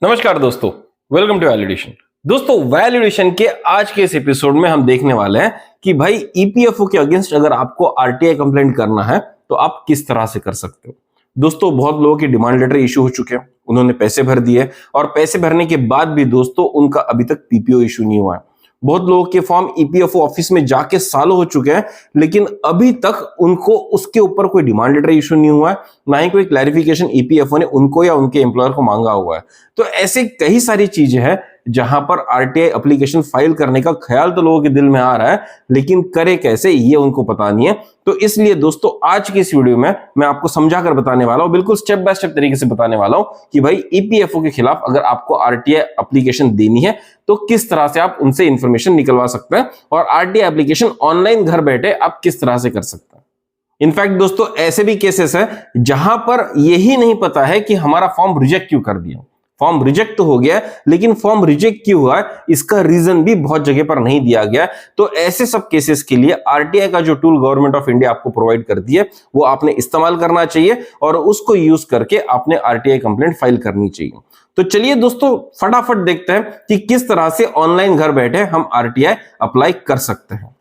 नमस्कार दोस्तों, welcome to validation. दोस्तों, वैलिडेशन के आज के इस एपिसोड में हम देखने वाले हैं कि भाई ईपीएफओ के अगेंस्ट अगर आपको आरटीआई कंप्लेंट करना है तो आप किस तरह से कर सकते हो। दोस्तों, बहुत लोगों के डिमांड लेटर इशू हो चुके हैं, उन्होंने पैसे भर दिए और पैसे भरने के बाद भी दोस्तों उनका अभी तक पीपीओ इशू नहीं हुआ है। बहुत लोगों के फॉर्म ईपीएफओ ऑफिस में जाके सालों हो चुके हैं, लेकिन अभी तक उनको उसके ऊपर कोई डिमांड लेटर इशू नहीं हुआ है, ना ही कोई क्लैरिफिकेशन ईपीएफओ ने उनको या उनके एम्प्लॉयर को मांगा हुआ है। तो ऐसे कई सारी चीजें हैं जहां पर आरटीआई एप्लीकेशन फाइल करने का ख्याल तो लोगों के दिल में आ रहा है, लेकिन करे कैसे ये उनको पता नहीं है। तो इसलिए दोस्तों आज की इस वीडियो में मैं आपको समझाकर बताने वाला हूं, बिल्कुल स्टेप बाय स्टेप तरीके से बताने वाला हूं कि भाई ईपीएफओ के खिलाफ अगर आपको आरटीआई एप्लीकेशन देनी है तो किस तरह से आप उनसे इंफॉर्मेशन निकलवा सकते हैं और आरटीआई एप्लीकेशन ऑनलाइन घर बैठे आप किस तरह से कर सकते हैं। इनफैक्ट दोस्तों ऐसे भी केसेस है जहां पर यही नहीं पता है कि हमारा फॉर्म रिजेक्ट क्यों कर दिया। फॉर्म रिजेक्ट तो हो गया लेकिन फॉर्म रिजेक्ट क्यों हुआ है इसका रीजन भी बहुत जगह पर नहीं दिया गया। तो ऐसे सब केसेस के लिए आरटीआई का जो टूल गवर्नमेंट ऑफ इंडिया आपको प्रोवाइड करती है वो आपने इस्तेमाल करना चाहिए और उसको यूज करके आपने आरटीआई कंप्लेंट फाइल करनी चाहिए। तो चलिए दोस्तों फटाफट देखते हैं कि किस तरह से ऑनलाइन घर बैठे हम आरटीआई अप्लाई कर सकते हैं।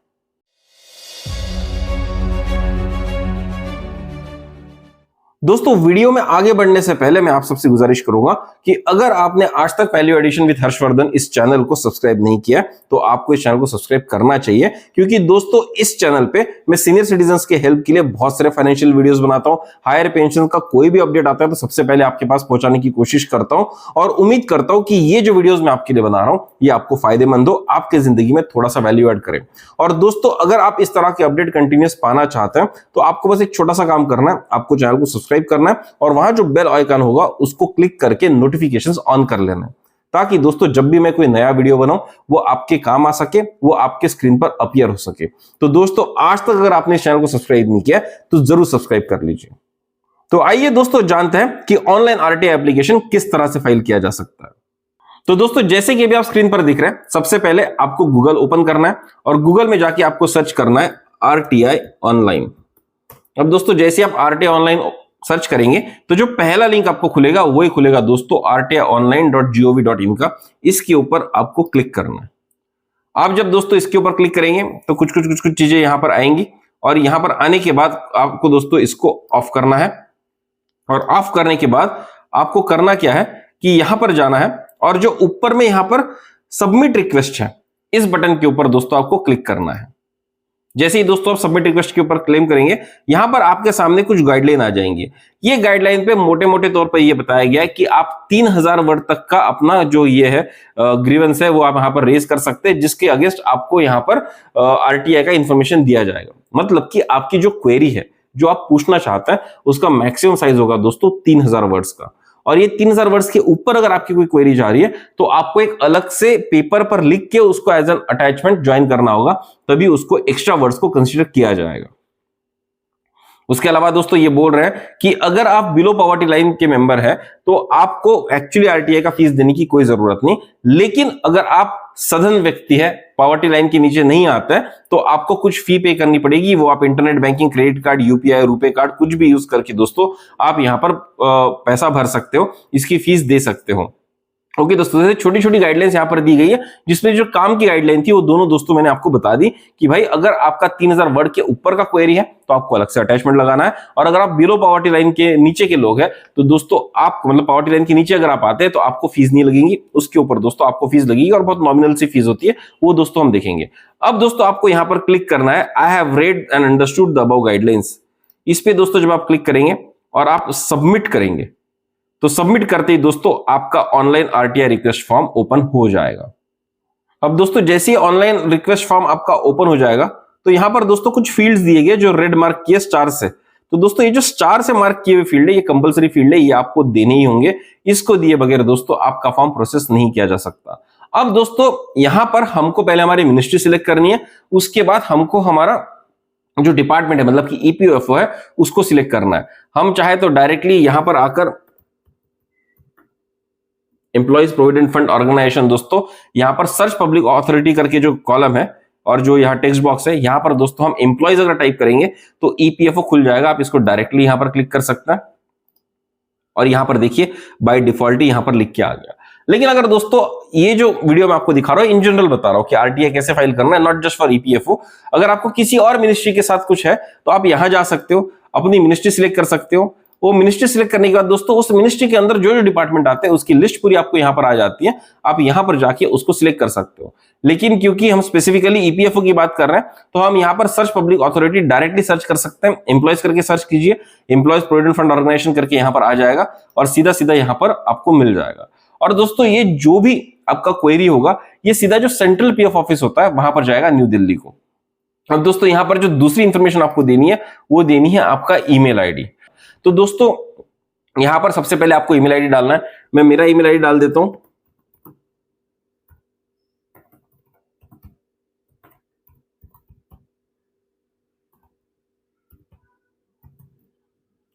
दोस्तों वीडियो में आगे बढ़ने से पहले मैं आप सबसे गुजारिश करूंगा कि अगर आपने आज तक वैल्यू एडिशन विद हर्षवर्धन इस चैनल को सब्सक्राइब नहीं किया तो आपको इस चैनल को सब्सक्राइब करना चाहिए, क्योंकि दोस्तों इस चैनल पे मैं सीनियर सिटीजन्स के हेल्प के लिए बहुत सारे फाइनेंशियल वीडियोस बनाता हूं। हायर पेंशन का कोई भी अपडेट आता है तो सबसे पहले आपके पास पहुंचाने की कोशिश करता हूं और उम्मीद करता हूं कि ये जो वीडियोस मैं आपके लिए बना रहा हूं ये आपको फायदेमंद हो, आपके जिंदगी में थोड़ा सा वैल्यू ऐड करे। और दोस्तों अगर आप इस तरह के अपडेट कंटिन्यूस पाना चाहते हैं तो आपको बस एक छोटा सा काम करना है, आपको चैनल को सब्सक्राइब करना है और वहां जो बेल आइकन होगा उसको क्लिक करके नोटिफिकेशंस ऑन कर लेना है, ताकि दोस्तों जब भी मैं कोई नया वीडियो बनाऊं वो आपके काम आ सके, वो आपके स्क्रीन पर अपीयर हो सके। तो दोस्तों आज तक अगर आपने चैनल को सब्सक्राइब नहीं किया तो जरूर सब्सक्राइब कर लीजिए। तो आइए दोस्तों जानते हैं कि ऑनलाइन आरटीआई एप्लीकेशन किस तरह से फाइल किया जा सकता है। तो दोस्तों जैसे कि अभी आप स्क्रीन पर दिख रहे हैं, सबसे पहले आपको गूगल ओपन करना है और गूगल में जाके आपको सर्च करना है आरटीआई ऑनलाइन। अब दोस्तों जैसे आप आरटीआई ऑनलाइन सर्च करेंगे तो जो पहला लिंक आपको खुलेगा वही खुलेगा दोस्तों rtionline.gov.in का। इसके ऊपर आपको क्लिक करना है। आप जब दोस्तों इसके ऊपर क्लिक करेंगे तो कुछ चीजें यहां पर आएंगी और यहां पर आने के बाद आपको दोस्तों इसको ऑफ करना है। और ऑफ करने के बाद आपको करना क्या है कि यहां पर जाना है और जो ऊपर में यहां पर सबमिट रिक्वेस्ट है इस बटन के ऊपर दोस्तों आपको क्लिक करना है। जैसे ही दोस्तों आप सबमिट रिक्वेस्ट के ऊपर क्लेम करेंगे यहां पर आपके सामने कुछ गाइडलाइन आ जाएंगे। ये गाइडलाइन पे मोटे मोटे तौर पर यह बताया गया है कि आप 3000 वर्ड तक का अपना जो ये है ग्रीवेंस है वो आप यहां पर रेज कर सकते हैं, जिसके अगेंस्ट आपको यहां पर आरटीआई का इंफॉर्मेशन दिया जाएगा। मतलब कि आपकी जो क्वेरी है जो आप पूछना चाहते हैं उसका मैक्सिमम साइज होगा दोस्तों 3000 वर्ड्स का। और ये 3000 वर्ड्स के ऊपर अगर आपकी कोई क्वेरी जा रही है तो आपको एक अलग से पेपर पर लिख के उसको एज एन अटैचमेंट ज्वाइन करना होगा, तभी उसको एक्स्ट्रा वर्ड्स को कंसीडर किया जाएगा। उसके अलावा दोस्तों ये बोल रहे हैं कि अगर आप बिलो पॉवर्टी लाइन के मेंबर है तो आपको एक्चुअली आरटीआई का फीस देने की कोई जरूरत नहीं, लेकिन अगर आप सधन व्यक्ति है, पॉवर्टी लाइन के नीचे नहीं आता है, तो आपको कुछ फी पे करनी पड़ेगी। वो आप internet banking, credit card, UPI, RuPay card कुछ भी यूज करके दोस्तों आप यहां पर पैसा भर सकते हो, इसकी फीस दे सकते हो। ओके दोस्तों, छोटी छोटी गाइडलाइंस यहां पर दी गई है, जिसमें जो काम की गाइडलाइन थी वो दोनों दोस्तों मैंने आपको बता दी कि भाई अगर आपका 3000 वर्ड के ऊपर का क्वेरी है तो आपको अलग से अटैचमेंट लगाना है, और अगर आप बिलो पॉवर्टी लाइन के नीचे के लोग हैं तो दोस्तों आप मतलब पॉवर्टी लाइन के नीचे अगर आप आते हैं तो आपको फीस नहीं लगेगी, उसके ऊपर दोस्तों आपको फीस लगेगी और बहुत नॉमिनल सी फीस होती है, वो दोस्तों हम देखेंगे। अब दोस्तों आपको यहां पर क्लिक करना है I have read and understood the above guidelines. इस पे दोस्तों जब आप क्लिक करेंगे और आप सबमिट करेंगे तो सबमिट करते ही दोस्तों आपका online RTI request form open हो जाएगा। अब दोस्तों जैसे ही ऑनलाइन रिक्वेस्ट फॉर्म आपका ओपन हो जाएगा तो यहां पर दोस्तों कुछ फील्ड्स दिए गए जो रेड मार्क किए स्टार से। तो दोस्तों ये जो स्टार से मार्क किए हुए फील्ड है ये कंपलसरी फील्ड है, ये आपको देने ही होंगे। इसको दिए बगैर दोस्तों आपका फॉर्म प्रोसेस नहीं किया जा सकता। अब दोस्तों यहां पर हमको पहले हमारी मिनिस्ट्री सिलेक्ट करनी है, उसके बाद हमको हमारा जो डिपार्टमेंट है मतलब कि ईपीएफओ है उसको सिलेक्ट करना है। हम चाहे तो डायरेक्टली यहां पर आकर एम्प्लॉइज प्रोविडेंट फंड ऑर्गेनाइजेशन दोस्तों यहां पर सर्च पब्लिक अथॉरिटी करके जो कॉलम है और जो यहाँ टेक्स्ट बॉक्स है यहां पर दोस्तों हम एम्प्लॉइज अगर टाइप करेंगे तो ईपीएफओ खुल जाएगा। आप इसको डायरेक्टली यहां पर क्लिक कर सकते हैं और यहां पर देखिए बाय डिफॉल्ट ही यहां पर लिख के आ गया। लेकिन अगर दोस्तों ये जो वीडियो मैं आपको दिखा रहा हूं इन जनरल बता रहा हूं कि आरटीआई कैसे फाइल करना है, नॉट जस्ट फॉर ईपीएफओ। अगर आपको किसी और मिनिस्ट्री के साथ कुछ है तो आप यहां जा सकते हो, अपनी मिनिस्ट्री सिलेक्ट कर सकते हो। वो मिनिस्ट्री सिलेक्ट करने के बाद दोस्तों उस मिनिस्ट्री के अंदर जो जो डिपार्टमेंट आते हैं उसकी लिस्ट पूरी आपको यहां पर आ जाती है। आप यहां पर जाके उसको सिलेक्ट कर सकते हो। लेकिन क्योंकि हम स्पेसिफिकली ईपीएफओ की बात कर रहे हैं तो हम यहां पर search public authority directly search कर सकते हैं। एम्प्लॉयज करके सर्च कीजिए, एम्प्लॉयज प्रोविडेंट फंड ऑर्गेनाइजेशन करके यहां पर आ जाएगा और सीधा सीधा यहां पर आपको मिल जाएगा। और दोस्तों ये जो भी आपका क्वेरी होगा ये सीधा जो सेंट्रल पीएफ ऑफिस होता है वहां पर जाएगा, न्यू दिल्ली को। अब दोस्तों यहां पर जो दूसरी इंफॉर्मेशन आपको देनी है वो देनी है आपका ईमेल आईडी। तो दोस्तों यहां पर सबसे पहले आपको ईमेल आईडी डालना है। मैं मेरा ईमेल आईडी डाल देता हूं।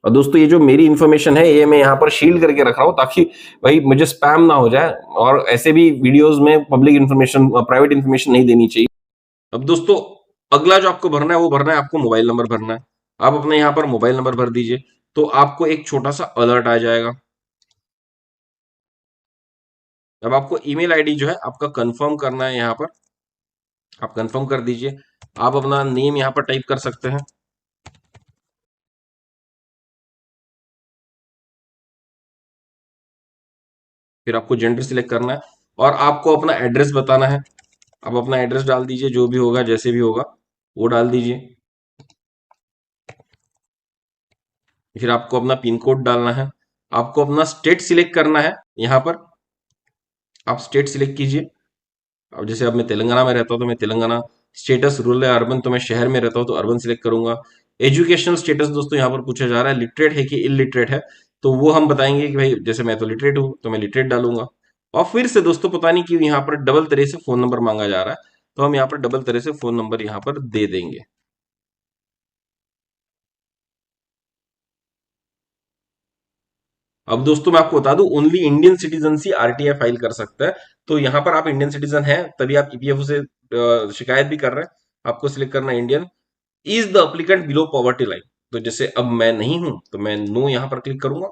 और दोस्तों ये जो मेरी इंफॉर्मेशन है ये मैं यहाँ पर शील्ड करके रख रहा हूँ ताकि भाई मुझे स्पैम ना हो जाए, और ऐसे भी वीडियोस में पब्लिक इंफॉर्मेशन, प्राइवेट इंफॉर्मेशन नहीं देनी चाहिए। अब दोस्तों अगला जो आपको भरना है वो भरना है आपको मोबाइल नंबर भरना है। आप अपने यहाँ पर मोबाइल नंबर भर दीजिए तो आपको एक छोटा सा अलर्ट आ जाएगा। अब आपको ईमेल आईडी जो है आपका कंफर्म करना है, यहाँ पर आप कंफर्म कर दीजिए। आप अपना नेम यहाँ पर टाइप कर सकते हैं। फिर आपको जेंडर सिलेक्ट करना है और आपको अपना एड्रेस बताना है। आप अपना एड्रेस डाल दीजिए, जो भी होगा जैसे भी होगा वो डाल दीजिए। फिर आपको अपना पिन कोड डालना है। आपको अपना स्टेट सिलेक्ट करना है। यहाँ पर आप स्टेट सिलेक्ट कीजिए। अब जैसे अब मैं तेलंगाना में रहता हूँ तो मैं तेलंगाना, स्टेटस रूरल या अर्बन तो मैं शहर में रहता हूँ तो अर्बन सिलेक्ट करूंगा। एजुकेशनल स्टेटस दोस्तों यहाँ पर पूछा जा रहा है लिटरेट है कि इलिटरेट है, तो वो हम बताएंगे कि भाई जैसे मैं तो लिटरेट हूँ तो मैं लिटरेट डालूंगा। और फिर से दोस्तों पता नहीं क्यों यहाँ पर डबल तरह से फोन नंबर मांगा जा रहा है, तो हम यहाँ पर डबल तरह से फोन नंबर यहाँ पर दे देंगे। अब दोस्तों मैं आपको बता दूं ओनली इंडियन सिटीजन ही आरटीआई फाइल कर सकता है। तो यहाँ पर आप इंडियन सिटीजन हैं तभी आप ईपीएफओ से शिकायत भी कर रहे हैं। आपको सिलेक्ट करना है Indian. Is the applicant below poverty line, तो जैसे अब मैं नहीं हूं तो मैं नो यहां पर क्लिक करूंगा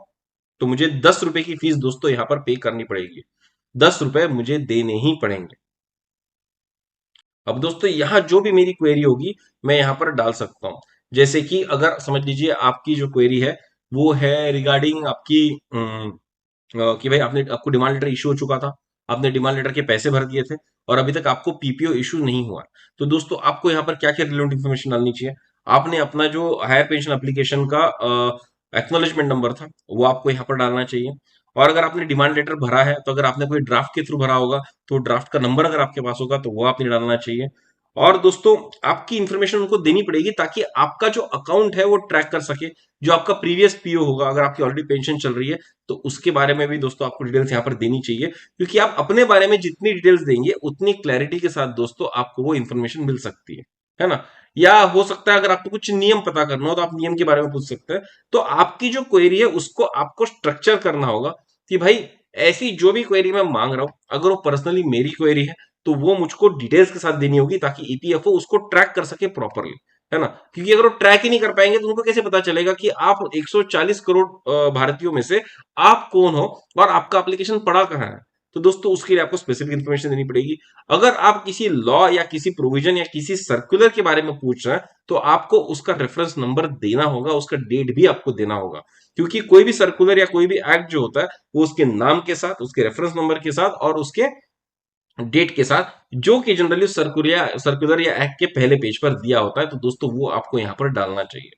तो मुझे 10 रुपए की फीस दोस्तों यहां पर पे करनी पड़ेगी। 10 रुपए मुझे देने ही पड़ेंगे। अब दोस्तों यहां जो भी मेरी क्वेरी होगी मैं यहां पर डाल सकता हूं। जैसे कि अगर समझ लीजिए आपकी जो क्वेरी है वो है रिगार्डिंग आपकी कि भाई आपने आपको डिमांड लेटर इशू हो चुका था, आपने डिमांड लेटर के पैसे भर दिए थे और अभी तक आपको पीपीओ इशू नहीं हुआ। तो दोस्तों आपको यहाँ पर क्या क्या रिलेवेंट इन्फॉर्मेशन डालनी चाहिए। आपने अपना जो हायर पेंशन एप्लीकेशन का एक्नॉलेजमेंट नंबर था वो आपको यहाँ पर डालना चाहिए। और अगर आपने डिमांड लेटर भरा है तो अगर आपने कोई ड्राफ्ट के थ्रू भरा होगा तो ड्राफ्ट का नंबर अगर आपके पास होगा तो वो आपने डालना चाहिए। और दोस्तों आपकी इंफॉर्मेशन उनको देनी पड़ेगी ताकि आपका जो अकाउंट है वो ट्रैक कर सके। जो आपका प्रीवियस पीओ होगा, अगर आपकी ऑलरेडी पेंशन चल रही है तो उसके बारे में भी दोस्तों आपको डिटेल्स यहाँ पर देनी चाहिए, क्योंकि आप अपने बारे में जितनी डिटेल्स देंगे उतनी क्लैरिटी के साथ दोस्तों आपको वो इन्फॉर्मेशन मिल सकती है ना। या हो सकता है अगर आपको कुछ नियम पता करना हो तो आप नियम के बारे में पूछ सकते हैं। तो आपकी जो क्वेरी है उसको आपको स्ट्रक्चर करना होगा कि भाई ऐसी जो भी क्वेरी मैं मांग रहा हूं अगर वो पर्सनली मेरी क्वेरी है तो वो मुझको डिटेल्स के साथ देनी होगी ताकि ईपीएफओ उसको ट्रैक कर सके प्रॉपरली, है ना। क्योंकि अगर वो ट्रैक ही नहीं कर पाएंगे तो उनको कैसे पता चलेगा कि आप 140 करोड़ भारतीयों में से आप कौन हो और आपका एप्लीकेशन पड़ा कहाँ है। तो दोस्तों उसके लिए आपको स्पेसिफिक इन्फॉर्मेशन देनी पड़ेगी। अगर आप किसी लॉ या किसी प्रोविजन या किसी सर्कुलर के बारे में पूछ रहे हैं तो आपको उसका रेफरेंस नंबर देना होगा, उसका डेट भी आपको देना होगा। क्योंकि कोई भी सर्कुलर या कोई भी एक्ट जो होता है वो उसके नाम के साथ, उसके रेफरेंस नंबर के साथ और उसके डेट के साथ, जो कि जनरली सर्कुलर या एक्ट के पहले पेज पर दिया होता है, तो दोस्तों वो आपको यहां पर डालना चाहिए।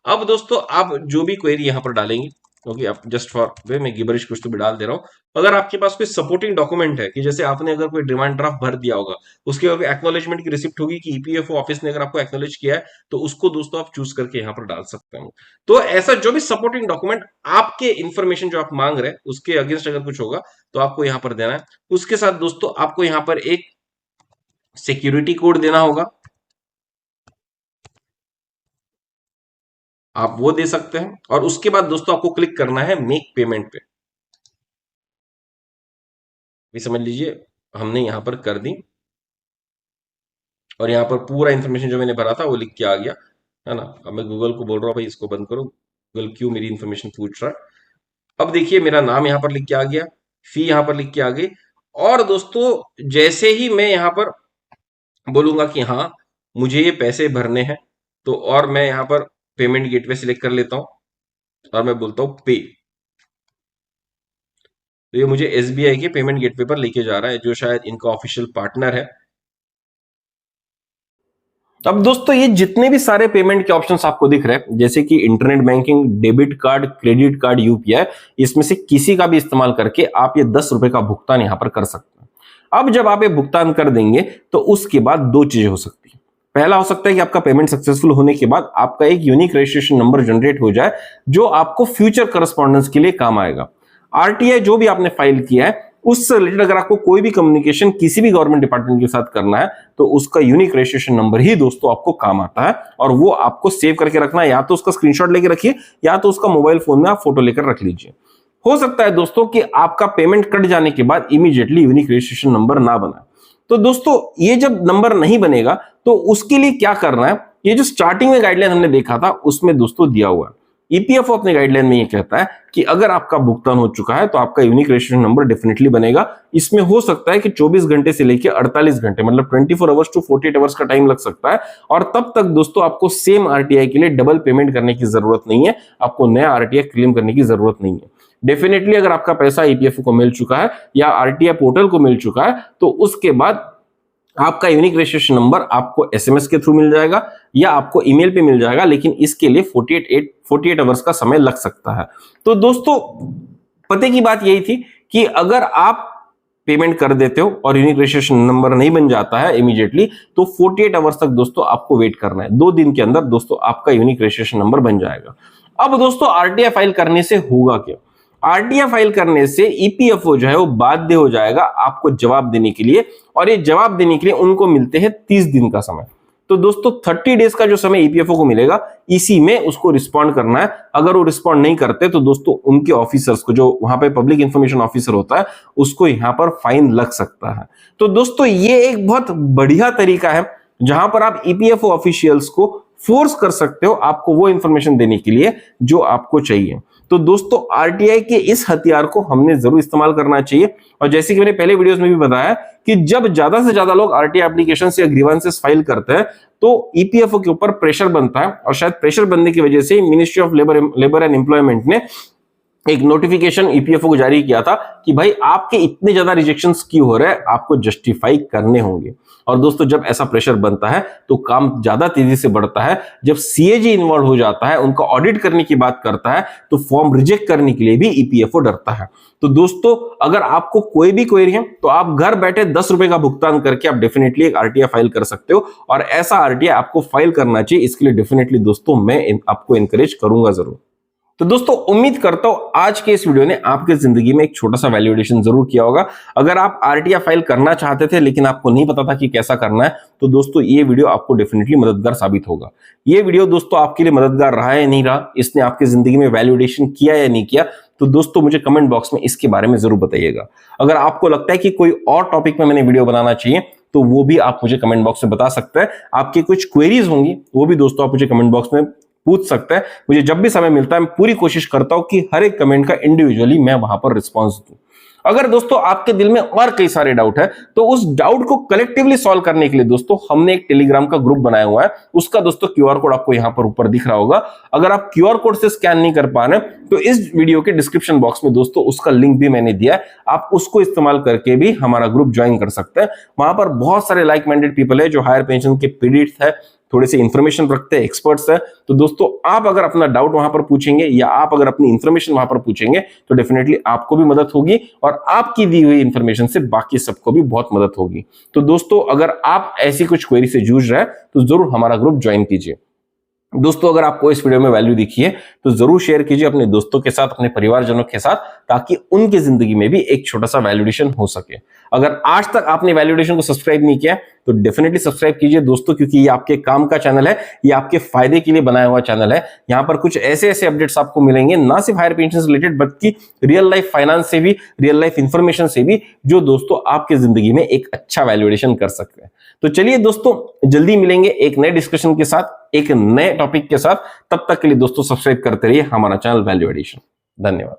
अब दोस्तों आप जो भी क्वेरी यहां पर डालेंगे, क्योंकि आप जस्ट फॉर वे मैं गिबरिश कुछ तो भी डाल दे रहा हूं। अगर आपके पास कोई सपोर्टिंग डॉक्यूमेंट है कि जैसे आपने अगर कोई डिमांड ड्राफ्ट भर दिया होगा, उसके अगर एक्नॉलेजमेंट की रिसिप्ट होगी कि ईपीएफओ ऑफिस ने अगर आपको एक्नॉलेज किया है, तो उसको दोस्तों आप चूज करके यहां पर डाल सकते हो। तो ऐसा जो भी सपोर्टिंग डॉक्यूमेंट आपके इंफॉर्मेशन जो आप मांग रहे हैं उसके अगेंस्ट अगर कुछ होगा तो आपको यहां पर देना है। उसके साथ दोस्तों आपको यहां पर एक सिक्योरिटी कोड देना होगा, आप वो दे सकते हैं। और उसके बाद दोस्तों आपको क्लिक करना है मेक पेमेंट पे। भी समझ लीजिए हमने यहां पर कर दी और यहां पर पूरा इंफॉर्मेशन जो मैंने भरा था वो लिख के आ गया, है ना। अब मैं गूगल को बोल रहा हूं भाई इसको बंद करो, गूगल क्यों मेरी इंफॉर्मेशन पूछ रहा है। अब देखिए मेरा नाम यहां पर लिख के आ गया, फी यहां पर लिख के आ गई। और दोस्तों जैसे ही मैं यहां पर बोलूंगा कि हाँ मुझे ये पैसे भरने हैं, तो और मैं यहां पर पेमेंट गेटवे सिलेक्ट कर लेता हूं और मैं बोलता हूं पे, तो ये मुझे एसबीआई के पेमेंट गेटवे पर लेके जा रहा है, जो शायद इनका ऑफिशियल पार्टनर है। अब दोस्तों ये जितने भी सारे पेमेंट के ऑप्शंस आपको दिख रहे हैं, जैसे कि internet banking, debit card, credit card, UPI, इसमें से किसी का भी इस्तेमाल करके आप ये 10 रुपए का भुगतान यहां पर कर सकते हैं। अब जब आप ये भुगतान कर देंगे तो उसके बाद दो चीजें हो सकती है। पहला हो सकता है कि आपका पेमेंट सक्सेसफुल होने के बाद आपका एक यूनिक रजिस्ट्रेशन नंबर जनरेट हो जाए, जो आपको फ्यूचर करस्पॉन्डेंस के लिए काम आएगा। आरटीआई जो भी आपने फाइल किया है उससे रिलेटेड अगर आपको कोई भी कम्युनिकेशन किसी भी गवर्नमेंट डिपार्टमेंट के साथ करना है, तो उसका यूनिक रजिस्ट्रेशन नंबर ही दोस्तों आपको काम आता है, और वो आपको सेव करके रखना है। या तो उसका स्क्रीनशॉट लेके रखिए, या तो उसका मोबाइल फोन में आप फोटो लेकर रख लीजिए। हो सकता है दोस्तों कि आपका पेमेंट कट जाने के बाद इमीडिएटली यूनिक रजिस्ट्रेशन नंबर ना बना, तो दोस्तों ये जब नंबर नहीं बनेगा तो उसके लिए क्या करना है, ये जो स्टार्टिंग में गाइडलाइन हमने देखा था उसमें दोस्तों दिया हुआ है। ईपीएफओ अपने गाइडलाइन में ये कहता है कि अगर आपका भुगतान हो चुका है तो आपका यूनिक रजिस्ट्रेशन नंबर डेफिनेटली बनेगा। इसमें हो सकता है कि 24 घंटे से लेकर 48 घंटे, मतलब 24 आवर्स टू 48 आवर्स का टाइम लग सकता है, और तब तक दोस्तों आपको सेम आरटीआई के लिए डबल पेमेंट करने की जरूरत नहीं है, आपको नया आरटीआई क्लेम करने की जरूरत नहीं है। डेफिनेटली अगर आपका पैसा ईपीएफओ को मिल चुका है या आरटीआई पोर्टल को मिल चुका है, तो उसके बाद आपका यूनिक रजिस्ट्रेशन नंबर आपको एसएमएस के थ्रू मिल जाएगा या आपको ईमेल पे मिल जाएगा, लेकिन इसके लिए 48 आवर्स का समय लग सकता है। तो दोस्तों पते की बात यही थी कि अगर आप पेमेंट कर देते हो और यूनिक रजिस्ट्रेशन नंबर नहीं बन जाता है इमीडिएटली, तो 48 आवर्स तक दोस्तों आपको वेट करना है। 2 दिन के अंदर दोस्तों आपका यूनिक रजिस्ट्रेशन नंबर बन जाएगा। अब दोस्तों आरटीआई फाइल करने से होगा क्या? आरटीआई फाइल करने से ईपीएफओ जो है वो बाध्य हो जाएगा आपको जवाब देने के लिए, और ये जवाब देने के लिए उनको मिलते हैं 30 दिन का समय। तो दोस्तों 30 डेज का जो समय ईपीएफओ को मिलेगा, इसी में उसको रिस्पॉन्ड करना है। अगर वो रिस्पॉन्ड नहीं करते तो दोस्तों उनके ऑफिसर्स को, जो वहां पे पब्लिक इंफॉर्मेशन ऑफिसर होता है, उसको यहां पर फाइन लग सकता है। तो दोस्तों ये एक बहुत बढ़िया तरीका है जहां पर आप ईपीएफओ ऑफिशियल्स को फोर्स कर सकते हो आपको वो इंफॉर्मेशन देने के लिए जो आपको चाहिए। तो दोस्तों आरटीआई के इस हथियार को हमने जरूर इस्तेमाल करना चाहिए। और जैसे कि मैंने पहले वीडियोस में भी बताया कि जब ज्यादा से ज्यादा लोग आरटीआई एप्लीकेशन या ग्रीवेंसेस फाइल करते हैं तो ईपीएफओ के ऊपर प्रेशर बनता है, और शायद प्रेशर बनने की वजह से ministry of labour and employment ने एक नोटिफिकेशन ईपीएफओ को जारी किया था कि भाई आपके इतने ज्यादा रिजेक्शंस क्यों हो रहे हैं, आपको जस्टिफाई करने होंगे। और दोस्तों जब ऐसा प्रेशर बनता है तो काम ज्यादा तेजी से बढ़ता है। जब सीएजी इन्वॉल्व हो जाता है, उनका ऑडिट करने की बात करता है, तो फॉर्म रिजेक्ट करने के लिए भी ईपीएफओ डरता है। तो दोस्तों अगर आपको कोई भी क्वेरी है तो आप घर बैठे 10 रुपए का भुगतान करके आप डेफिनेटली एक आरटीआई फाइल कर सकते हो, और ऐसा आरटीआई आपको फाइल करना चाहिए। इसके लिए डेफिनेटली दोस्तों मैं आपको एनकरेज करूंगा जरूर। तो दोस्तों उम्मीद करता हूं आज के इस वीडियो ने आपके जिंदगी में एक छोटा सा वैल्यूएशन जरूर किया होगा। अगर आप आरटीआई फाइल करना चाहते थे लेकिन आपको नहीं पता था कि कैसा करना है, तो दोस्तों ये वीडियो आपको डेफिनेटली मददगार साबित होगा। ये वीडियो दोस्तों आपके लिए मददगार रहा है नहीं रहा, इसने आपकी जिंदगी में वैल्यूएशन किया या नहीं किया, तो दोस्तों मुझे कमेंट बॉक्स में इसके बारे में जरूर बताइएगा। अगर आपको लगता है कि कोई और टॉपिक में मैंने वीडियो बनाना चाहिए, तो वो भी आप मुझे कमेंट बॉक्स में बता सकते हैं। आपकी कुछ क्वेरीज होंगी वो भी दोस्तों आप मुझे कमेंट बॉक्स में पूछ सकते हैं। मुझे जब भी समय मिलता है मैं पूरी कोशिश करता हूं कि हर एक कमेंट का इंडिविजुअली मैं वहां पर रिस्पॉन्स दूं। अगर दोस्तों आपके दिल में और कई सारे डाउट है, तो उस डाउट को कलेक्टिवली सॉल्व करने के लिए दोस्तों हमने एक टेलीग्राम का ग्रुप बनाया हुआ है। उसका दोस्तों क्यूआर कोड आपको यहां पर ऊपर दिख रहा होगा। अगर आप क्यूआर कोड से स्कैन नहीं कर पा रहे तो इस वीडियो के डिस्क्रिप्शन बॉक्स में दोस्तों उसका लिंक भी मैंने दिया है, आप उसको इस्तेमाल करके भी हमारा ग्रुप ज्वाइन कर सकते हैं। वहां पर बहुत सारे लाइक माइंडेड पीपल है जो हायर पेंशन के पीड़ित है, थोड़े से इंफॉर्मेशन रखते हैं, एक्सपर्ट्स है। तो दोस्तों आप अगर अपना डाउट वहां पर पूछेंगे या आप अगर अपनी इंफॉर्मेशन वहां पर पूछेंगे तो डेफिनेटली आपको भी मदद होगी, और आपकी दी हुई इंफॉर्मेशन से बाकी सबको भी बहुत मदद होगी। तो दोस्तों अगर आप ऐसी कुछ क्वेरी से जूझ रहे हैं तो जरूर हमारा ग्रुप ज्वाइन कीजिए। दोस्तों अगर आपको इस वीडियो में वैल्यू दिखी है तो जरूर शेयर कीजिए अपने दोस्तों के साथ, अपने परिवारजनों के साथ, ताकि उनकी जिंदगी में भी एक छोटा सा वैल्यूएशन हो सके। अगर आज तक आपने वैल्यूएशन को सब्सक्राइब नहीं किया तो डेफिनेटली सब्सक्राइब कीजिए दोस्तों, क्योंकि ये आपके काम का चैनल है, ये आपके फायदे के लिए बनाया हुआ चैनल है। यहाँ पर कुछ ऐसे ऐसे अपडेट्स आपको मिलेंगे, ना सिर्फ हायर पेंशन से रिलेटेड बल्कि रियल लाइफ फाइनेंस से भी, रियल लाइफ इंफॉर्मेशन से भी, जो दोस्तों आपकी जिंदगी में एक अच्छा वैल्यूएशन कर सकते हैं। तो चलिए दोस्तों जल्दी मिलेंगे एक नए डिस्कशन के साथ, एक नए टॉपिक के साथ। तब तक के लिए दोस्तों सब्सक्राइब करते रहिए हमारा चैनल वैल्यू एडिशन। धन्यवाद।